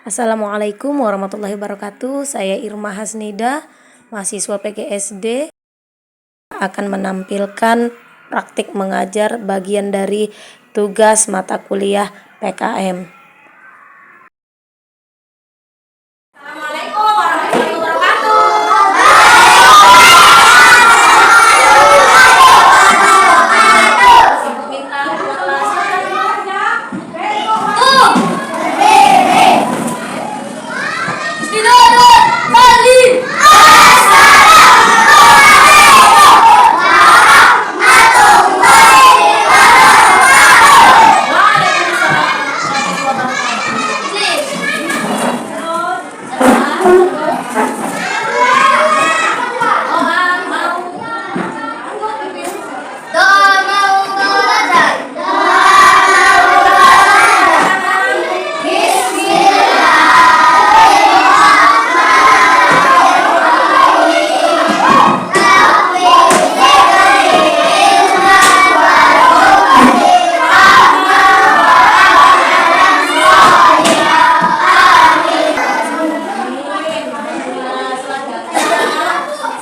Assalamualaikum warahmatullahi wabarakatuh. Saya Irma Hasnida, mahasiswa PGSD, akan menampilkan praktik mengajar bagian dari tugas mata kuliah PKM. Assalamualaikum warahmatullahi wabarakatuh. Ibu minta dua kelas ya. Tidak bali.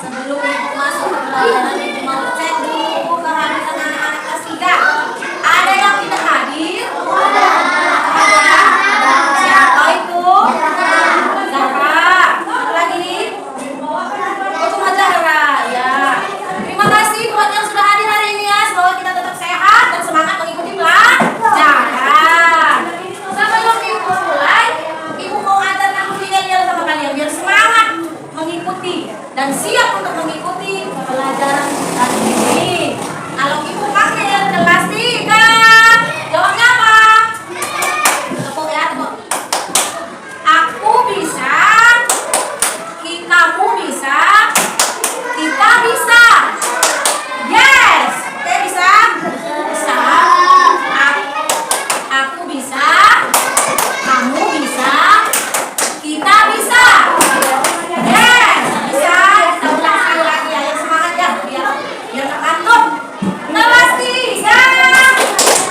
Sebelum ibu masuk ke pelajaran, ibu mau cek dulu kehadiran anak-anak kelas 3. Ada yang tidak hadir? Ada. Siapa itu? Zahra. Satu lagi? Oh, cuma Zahra. Ya. Terima kasih buat yang sudah hadir hari ini ya. Semoga kita tetap sehat dan semangat mengikuti pelajaran. Sebelum ibu mulai, ibu mau antar kamu yel-yel sama kalian biar semangat mengikuti dan siap untuk mengikuti pelajaran hari ini. Kalau ibu panggil kelas 3, jawabnya apa? Tepuk ya, tepuk. Aku bisa, kamu bisa, kita bisa. Yes, oke bisa? Bisa. Aku bisa, kamu bisa, kita bisa. Yes, bisa. Kita ulang sekali lagi ya, yang semangat ya, biar nggak kantuk. Kelas 3.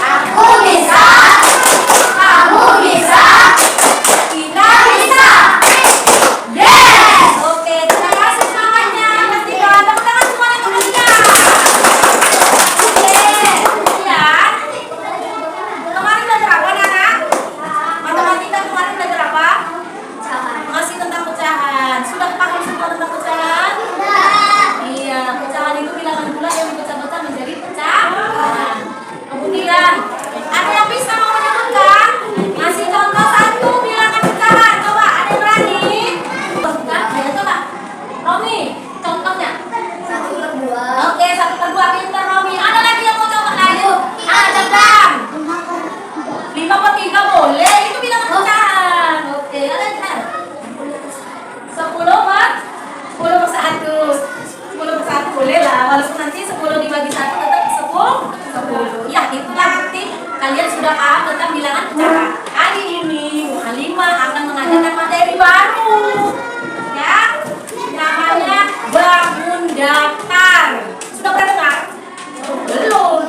Aku bisa, kamu bisa, kita bisa. Yes, oke. Terima kasih semangatnya. Kelas 3, tepuk tangan semuanya untuk kelas 3. Oke, kemudian kemarin belajar apa anak? Matematika kemarin belajar apa? Masih tentang pecahan. Sudah paham semua tentang pecahan? Iya, pecahan itu bilangan bulat yang dipecah-pecah menjadi pecahan. Kemudian ada yang bisa mau menyebutkan? Ngasih contoh satu bilangan pecahan. Coba, ada yang berani? Ya, coba. Romi, contohnya. 1/2. Oke, 1/2 pintar Romi. Ada lagi yang mau coba? Ayo. Cepetan. 5/3 boleh, itu bilangan pecahan. Oke, ada yang benar? 10/1. 10/1 boleh lah, walaupun nanti 10 dibagi 1 tetap 10. Ya, itulah nanti kalian sudah paham tentang bilangan pecahan. Hari ini Bu Halimah akan mengajarkan materi baru. Ya, namanya bangun daftar. Sudah pernah dengar? Belum.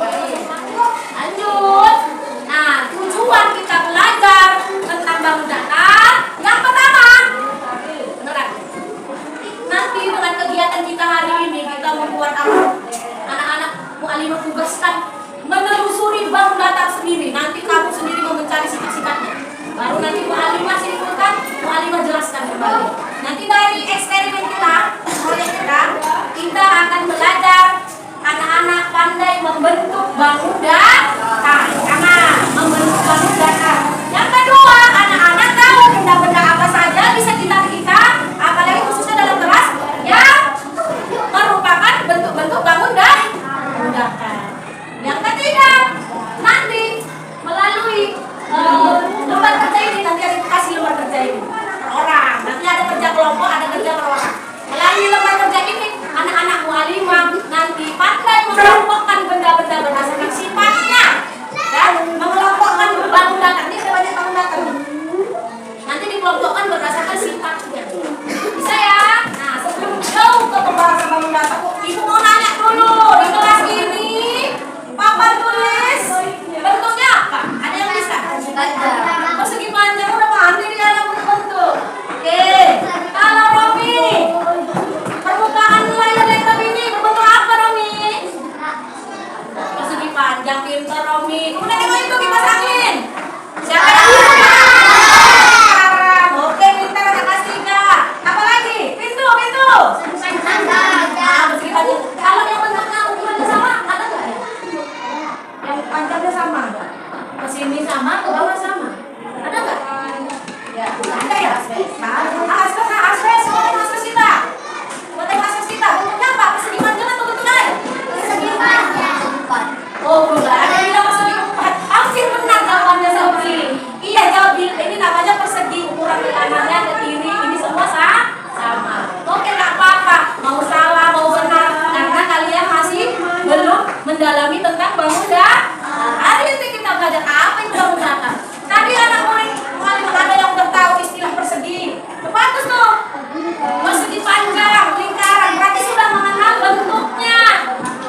Lanjut. Nah, tujuan kita belajar tentang bangun daftar yang pertama, beneran. Nanti dengan kegiatan kita hari ini kita membuat apa? Anak-anak mu'alimah tugaskan menelusuri bangun daftar sendiri. Nanti kamu sendiri mau mencari sifat-sifatnya. Baru nanti mu'alimah simpulkan, mu'alimah jelaskan kembali. Nanti dari eksperimen kita, proyek kita akan belajar anak-anak pandai membentuk bangun daftar. Karena membentuk bangun daftar. Yang kedua, anak-anak tahu benda-benda apa saja bisa kita apalagi khususnya dalam kelas yang merupakan bentuk-bentuk bangun daftar. Yang ketiga, nanti melalui lembar kerja ini, nanti ada kasih lembar kerja ini per orang. Nanti ada kerja kelompok, ada kerja per orang. Melalui lembar kerja ini, anak-anak mu'alimah nanti pandai mengelompokkan benda-benda berdasarkan sifatnya dan mengelompokkan bangun daftar. Ini ada banyak bangun daftar. Nanti dikelompokkan berdasarkan sifatnya. Bisa ya? Nah, sebelum jauh ke pembahasan bangun daftar, ibu mau nanya dulu di kelas ini papan tulis bentuknya apa? Ada yang bisa? Persegi panjang udah pandai dia anak Ada ya aspek. Aspek, semua aspek kita. Buat aspek kita. Bentuknya apa? Persegi panjang atau bentuk lain? Persegi panjang. Oh, enggak. Ada yang bilang persegi empat. Hampir benar jawabannya Sobri. Iya, jawab ini namanya persegi, ukuran ke kanannya ke kiri ini semua sama. Oke, nggak apa-apa. Mau salah, mau benar, karena kalian masih belum mendalami tentang bangunan. Hari ini kita belajar apa itu bangunan. Tadi anak murid ada yang udah tahu istilah persegi. Bagus tuh. Persegi panjang, lingkaran, berarti sudah mengenal bentuknya.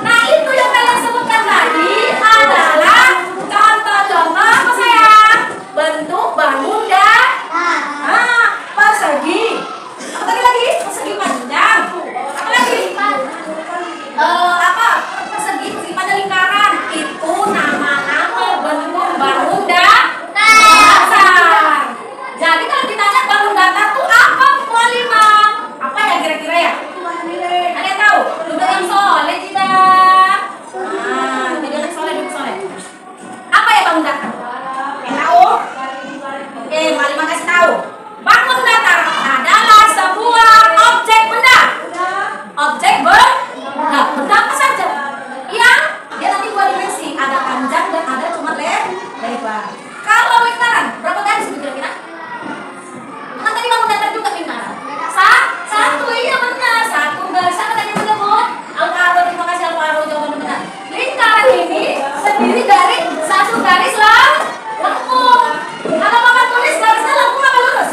Nah, itu yang kalian sebutkan tadi adalah contoh-contoh apa sayang? Bentuk bangunan. Persegi. Apa tadi lagi? Persegi panjang. Apa lagi? Persegi panjang lingkaran. Itu nama-nama bentuk bangun dasar. Jadi kalau ditanya bangun dasar itu apa Bu Halimah? Apa ya kira-kira ya? Ada yang tahu? Duduk yang soleh tidak? Duduk yang soleh, duduk soleh. Apa ya bangun dasar? Yang tahu? Oke, Bu Halimah kasih tahu. Bangun datar adalah sebuah objek benda. Objek benda apa saja? Yang dia nanti dua dimensi, ada panjang dan ada cuma lebar. Kalau lingkaran, berapa garis kira-kira? Kan tadi bangun datar juga lingkaran. Satu, iya benar. Satu garis. Apa tadi disebut? Alvaro, terima kasih Alvaro, jawaban benar. Lingkaran ini terdiri dari satu garis lengkung. Kalau Bapak tulis garisnya lengkung apa lurus?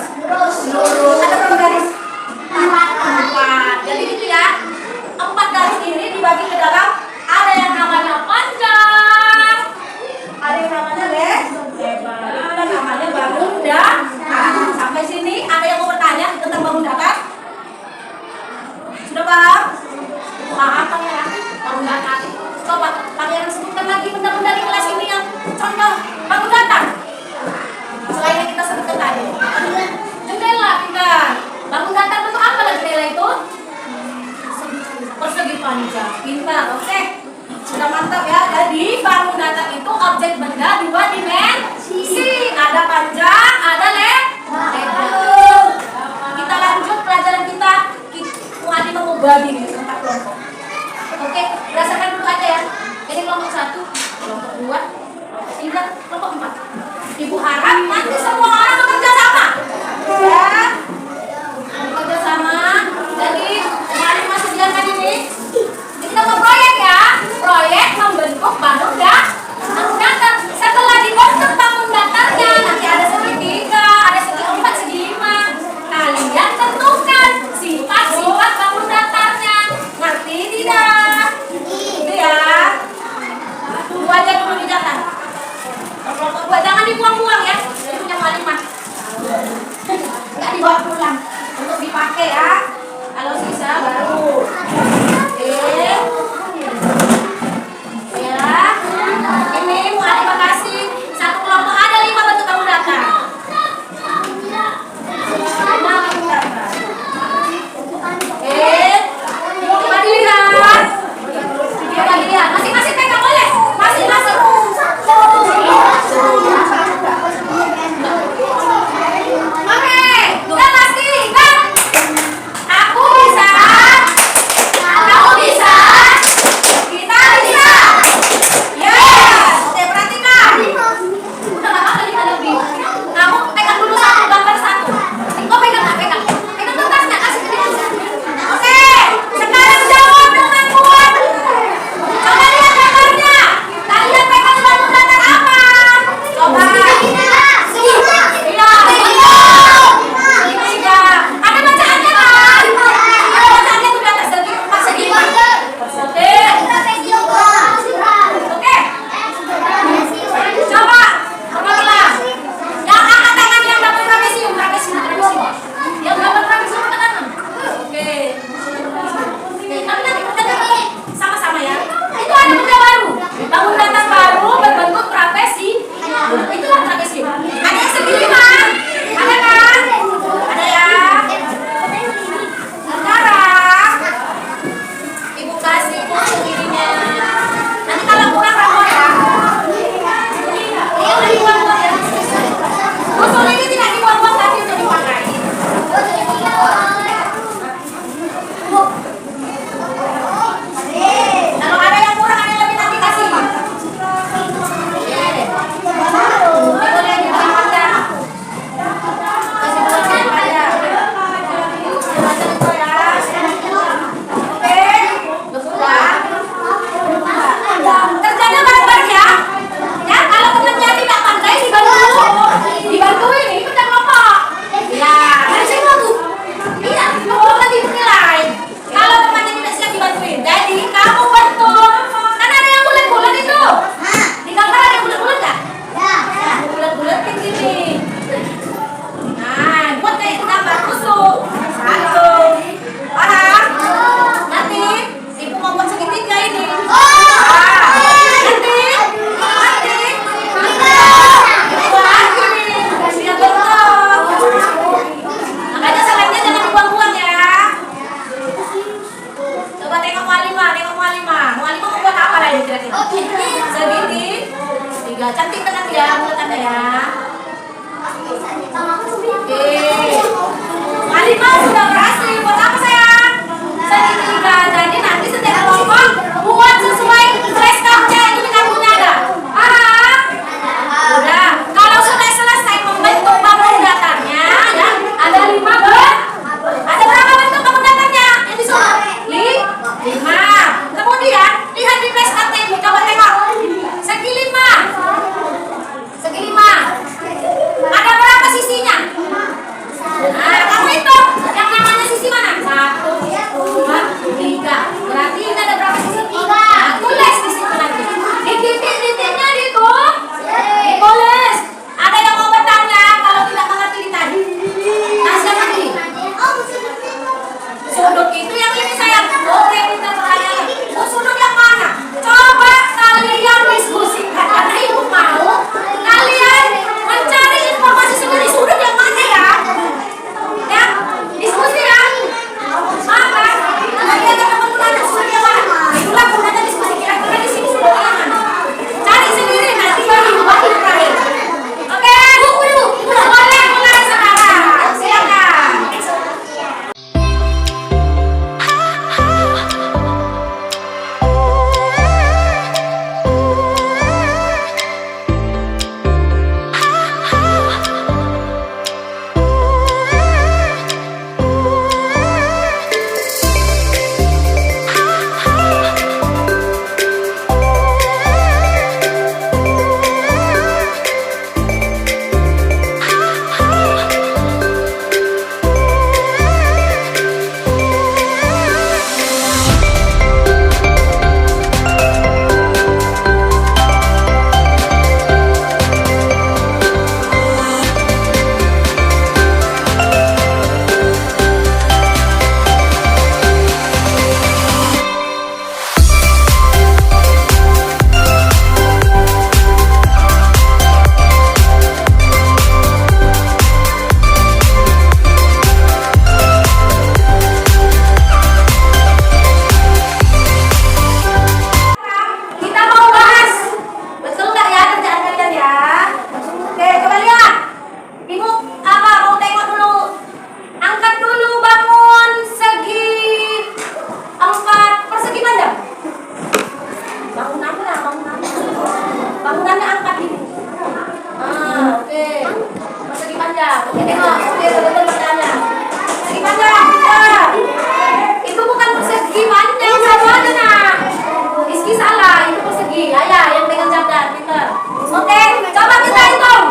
ya, yang pegang cadar, pintar. Oke, coba kita hitung.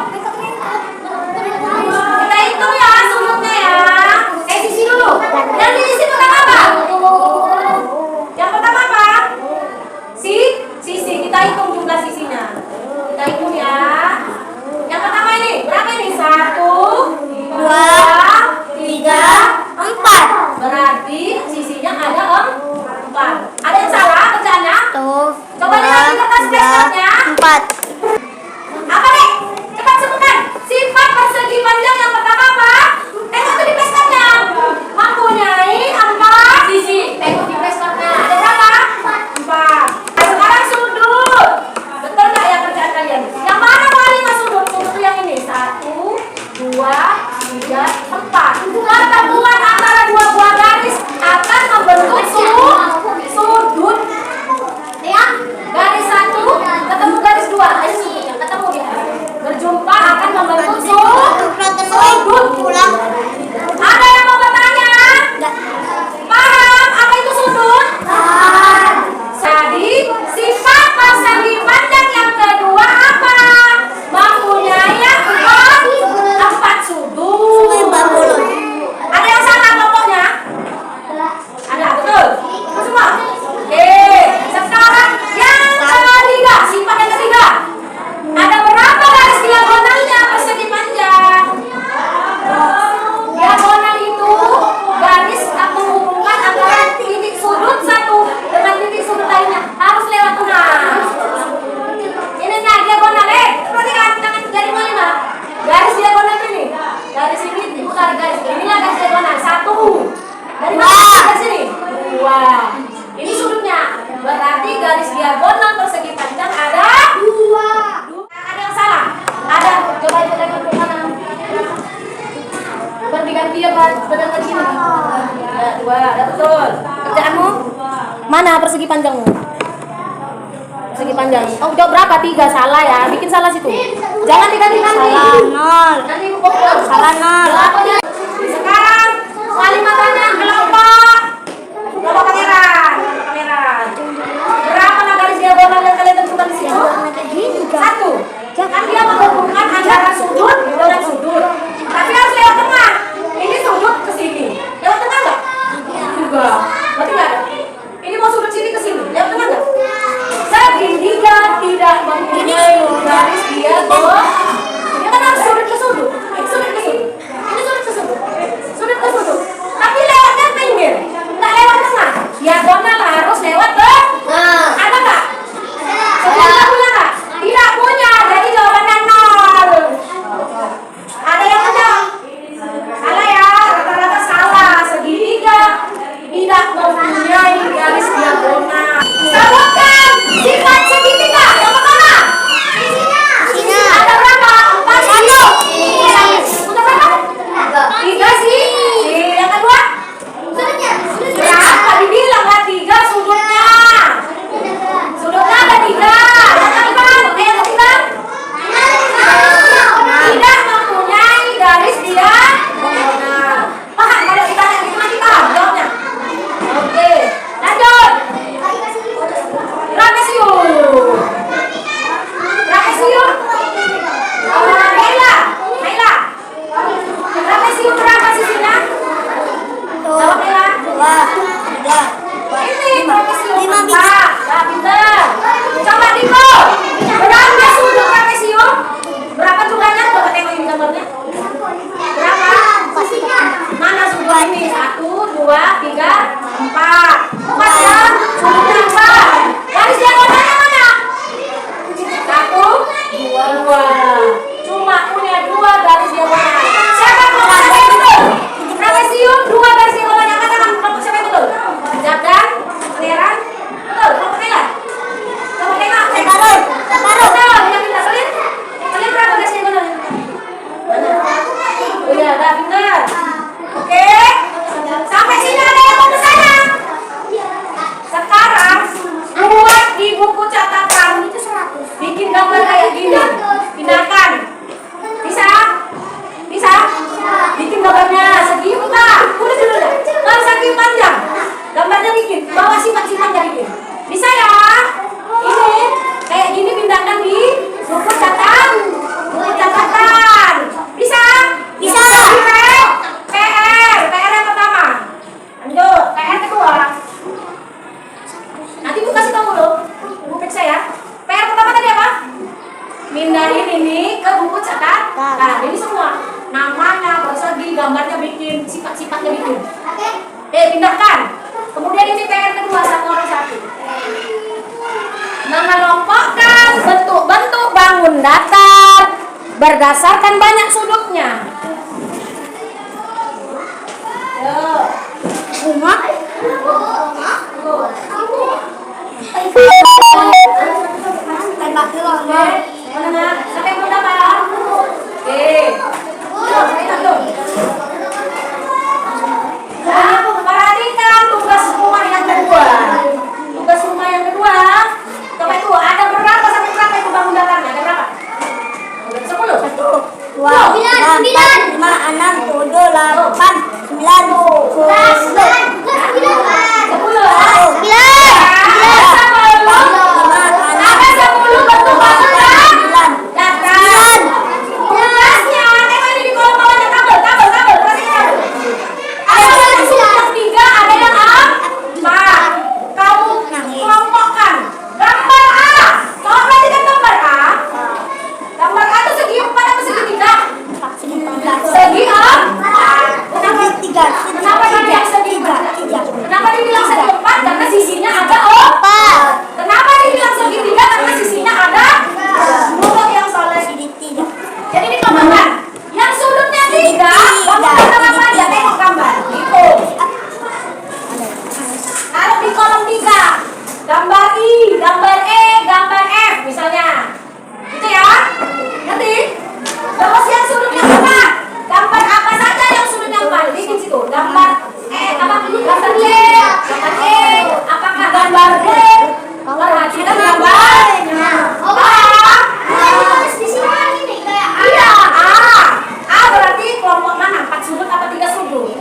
Kita hitung ya sudutnya ya. Sisi dulu. Yang di sisi pertama apa? Yang pertama apa? Sisi. Kita hitung jumlah sisinya. Kita hitung ya. Yang pertama ini berapa ini? 1, 2, 3, 4. Berarti sisinya ada 4. Ada yang salah kerjaannya? Coba lihat di kertas flashcardnya. 4. Apa nih? Cepat sebutkan. Sifat persegi panjang yang pertama apa? Tengok tuh di flashcardnya. Mempunyai 4 sisi. Tengok di flashcardnya. Ada berapa? 4. Nah, sekarang sudut. Betul nggak ya kerjaan kalian? Yang mana paling sudut? Sudut tuh yang ini. 1, 2, 3, 4. Pertemuan antara dua buah garis akan membentuk sudut. Ya, garis 1 ketemu garis 2. Ayo sudutnya ketemu dia. Berjumpa akan membentuk sudut. Ada yang mau bertanya? Paham apa itu sudut? Jadi sifat persegi panjang yang kedua apa? Mempunyai 4 sudut. Ada yang salah kelompoknya? Ada, betul? Semua? Oke, sekarang yang ketiga, sifat yang ketiga. Ada berapa garis diagonalnya persegi panjang? Diagonal itu garis yang menghubungkan antara titik sudut satu dengan titik sudut lainnya harus lewat tengah. Ini nih diagonal, perhatikan tangan jari mana? Garis diagonal ini. Garis ini bukan garis. Inilah garis diagonal 1. Dari mana garis ini? 2. Ini sudutnya. Berarti garis diagonal persegi panjang ada 2. Ada yang salah? Ada. Coba itu tengok ke mana? Berganti ya badan ke sini. Ya, 2. Ada betul. Kerjaanmu? Mana persegi panjangmu? Persegi panjang. Oh, jawab berapa? 3. Salah ya. Bikin salah situ. Jangan diganti nanti. Salah 0. Nanti pokok. Salah 0. Sekarang kalimatnya kelompok. Kelompok pangeran. Berapa garis diagonal yang kalian tentukan di sini? 1. Kan dia menghubungkan antara sudut dengan sudut. Tapi harus lewat tengah. Ini sudut ke sini. Lewat tengah enggak? Juga. Berarti enggak ada. Ini mau sudut sini ke sini. Lewat tengah enggak? Segitiga tidak mempunyai garis diagonal. Dia kan harus sudut ke sudut. Ini sudut ke sudut. Ini sudut ke sudut. Sudut ke sudut. Tapi lewatnya pinggir. Enggak lewat tengah. Diagonal harus lewat tengah. Ada enggak? Segitiga punya enggak? Tidak punya. Jadi jawabannya 0. Ada yang menjawab? Salah ya. Rata-rata salah. Segitiga tidak mempunyai garis diagonal. Sebutkan sifat segitiga. Yang pertama. Sisinya. Ada berapa? 4 sudut. Udah berapa? 3 sih. Yang kedua? Berapa? Dibilang kan 3 sudutnya. Sudutnya ada 3. Yang kedua? Yang ketiga? Tidak mempunyai garis diagonal. Paham? Kalau ditanya gitu nanti paham jawabnya. Oke, lanjut. Trapesium. Trapesium. Naila. Trapesium berapa sisinya? Jawab Naila. 2, 3, Ini trapesium 5 biji. 4. Nah, pintar. Coba Diko. Berapa sudut trapesium? Berapa jumlahnya? Coba tengok ini gambarnya. Berapa? Mana sudut ini? 1, 2, 3, 4. 4 ya? Sudutnya 4. Garis diagonalnya mana? 1, 2. Cuma punya 2 garis diagonal. Siapa kelompok siapa yang betul? Trapesium 2 garis diagonal. Yang katakan kelompok siapa yang betul? Jabdan? Pangeran? Betul? Kelompok Naila? Kelompok Naila? Separuh. Betul, yang pintar. Kalian berapa garis diagonalnya? Mana? Oh iya, udah pintar. Oke. Sampai sini ada yang mau bertanya? Sekarang buat di buku catatan. Bikin gambar kayak gini. Pindahkan. Bisa? Bisa? Bikin gambarnya segi enggak? Tulis dulu dah. Kalau segi panjang. Gambarnya bikin. Bawa sifat-sifatnya bikin. Bisa ya? Ini kayak gambarnya bikin, sifat-sifatnya bikin. Pindahkan. Kemudian ini PR kedua, satu orang satu. Mengelompokkan bentuk-bentuk bangun datar berdasarkan banyak sudutnya. Rumah. Tembak dulu. Menengah sampai berapa? Oke. Nah, perhatikan tugas rumah yang kedua. Tugas rumah yang kedua. Coba itu ada berapa sampai berapa itu bangun datarnya? Ada berapa? 10. 2, 4, 5, 6, 7, 8, Kenapa dibilang segi 4? Kenapa dibilang segi 4? Karena sisinya ada 4. Kenapa dibilang segi 3? Karena sisinya ada 10 yang soleh. Jadi dikelompokkan. Yang sudutnya 3, bangun apa aja? Tengok gambar. Itu. Taruh di kolom 3. Gambar I, gambar E, gambar F misalnya. Gitu ya. Nanti. Terus yang sudutnya 4. Gambar apa saja yang sudutnya 4? Bikin situ. Gambar gambar D, gambar E, apakah gambar D? Perhatikan gambarnya. Iya, A berarti kelompok mana? 4 sudut apa 3 sudut?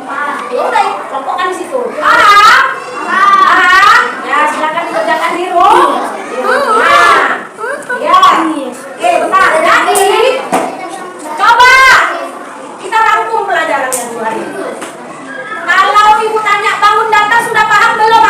Ya udah, kelompokkan di situ. Ya silakan dikerjakan di rumah. Ya. Bentar. Jadi coba kita rangkum pelajaran yang 2 hari ini. Kalau ibu tanya bangun datar sudah paham belum?